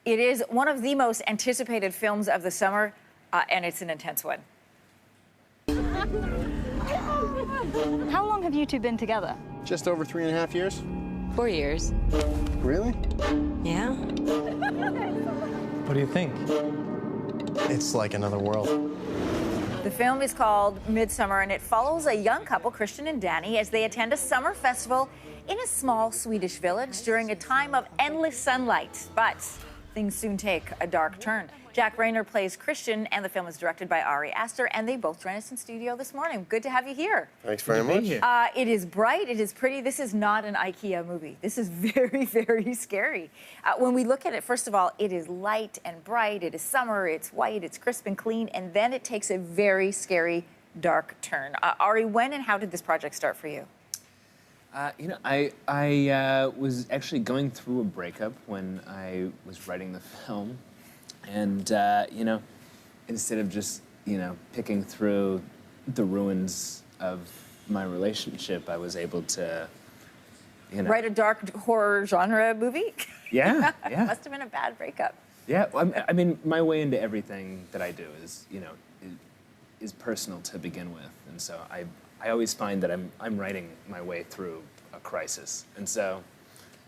It is one of the most anticipated films of the summer, and it's an intense one. How long have you two been together? Just over 3.5 years. 4 years. Really? Yeah. What do you think? It's like another world. The film is called Midsommar, and it follows a young couple, Christian and Danny, as they attend a summer festival in a small Swedish village during a time of endless sunlight. But things soon take a dark turn. Jack Rayner plays Christian, and the film is directed by Ari Aster, and they both joined us in studio this morning. Good to have you here. Thanks very much. It is bright, it is pretty. This is not an IKEA movie. This is very, very scary. When we look at it, first of all, it is light and bright. It is summer, it's white, it's crisp and clean, and then it takes a very scary, dark turn. Ari, when and how did this project start for you? I was actually going through a breakup when I was writing the film. And, instead of just, picking through the ruins of my relationship, I was able to, Write a dark horror genre movie? Yeah, yeah. Must have been a bad breakup. Yeah, I mean, my way into everything that I do is, is personal to begin with. And so I always find that I'm writing my way through a crisis. And so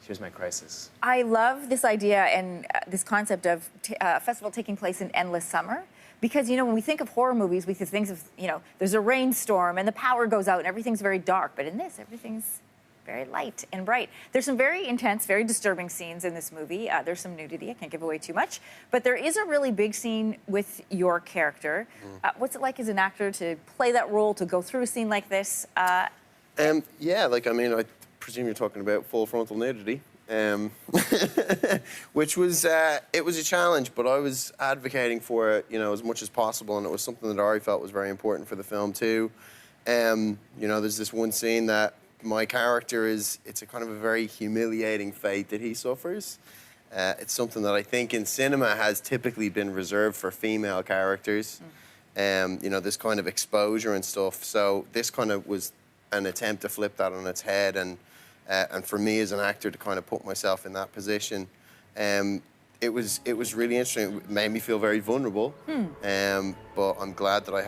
here's my crisis. I love this idea and this concept of a festival taking place in endless summer. Because, when we think of horror movies, we think of, there's a rainstorm and the power goes out and everything's very dark. But in this, everything's very light and bright. There's some very intense, very disturbing scenes in this movie. There's some nudity. I can't give away too much. But there is a really big scene with your character. What's it like as an actor to play that role, to go through a scene like this? Yeah, I presume you're talking about full frontal nudity, which was, it was a challenge, but I was advocating for it, as much as possible, and it was something that Ari felt was very important for the film too. There's this one scene that my character it's a kind of a very humiliating fate that he suffers. It's something that I think in cinema has typically been reserved for female characters, this kind of exposure and stuff. So this kind of was an attempt to flip that on its head, and for me as an actor to kind of put myself in that position, it was really interesting. It made me feel very vulnerable, but I'm glad that I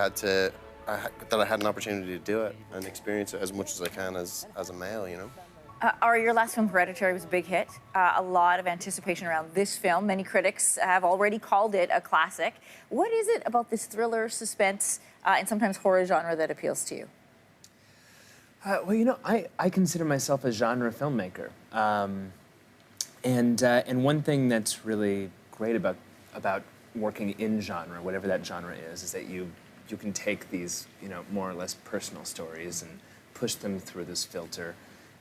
had an opportunity to do it and experience it as much as I can as a male, Ari, your last film, Hereditary, was a big hit. A lot of anticipation around this film. Many critics have already called it a classic. What is it about this thriller, suspense, and sometimes horror genre that appeals to you? I consider myself a genre filmmaker, and one thing that's really great about working in genre, whatever that genre is that you can take these more or less personal stories and push them through this filter,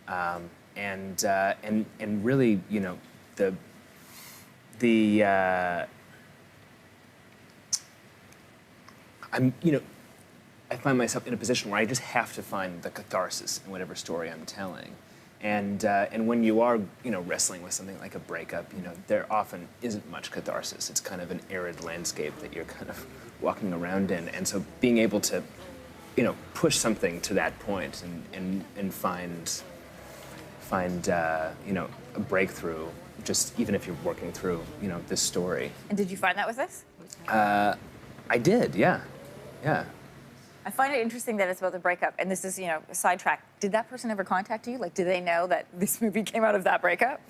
and really I find myself in a position where I just have to find the catharsis in whatever story I'm telling. And when you are, wrestling with something like a breakup, there often isn't much catharsis. It's kind of an arid landscape that you're kind of walking around in. And so being able to, push something to that point and find a breakthrough, just even if you're working through, this story. And did you find that with this? I did, yeah. I find it interesting that it's about the breakup, and this is, a sidetrack. Did that person ever contact you? Like, did they know that this movie came out of that breakup?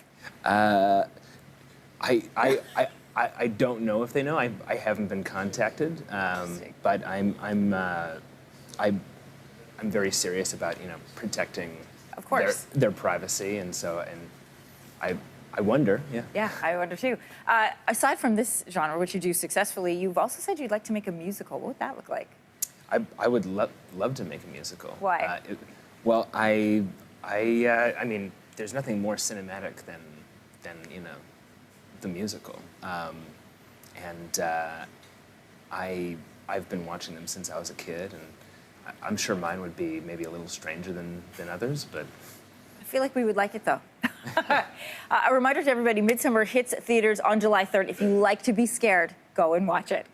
I don't know if they know. I haven't been contacted, but I'm very serious about protecting, of course, their privacy, and I wonder, yeah. Yeah, I wonder too. Aside from this genre, which you do successfully, you've also said you'd like to make a musical. What would that look like? I would love to make a musical. Why? I mean, there's nothing more cinematic than the musical, and I've been watching them since I was a kid, and I'm sure mine would be maybe a little stranger than others, but I feel like we would like it though. A reminder to everybody: Midsommar hits theaters on July 3rd. If you like to be scared, go and watch it.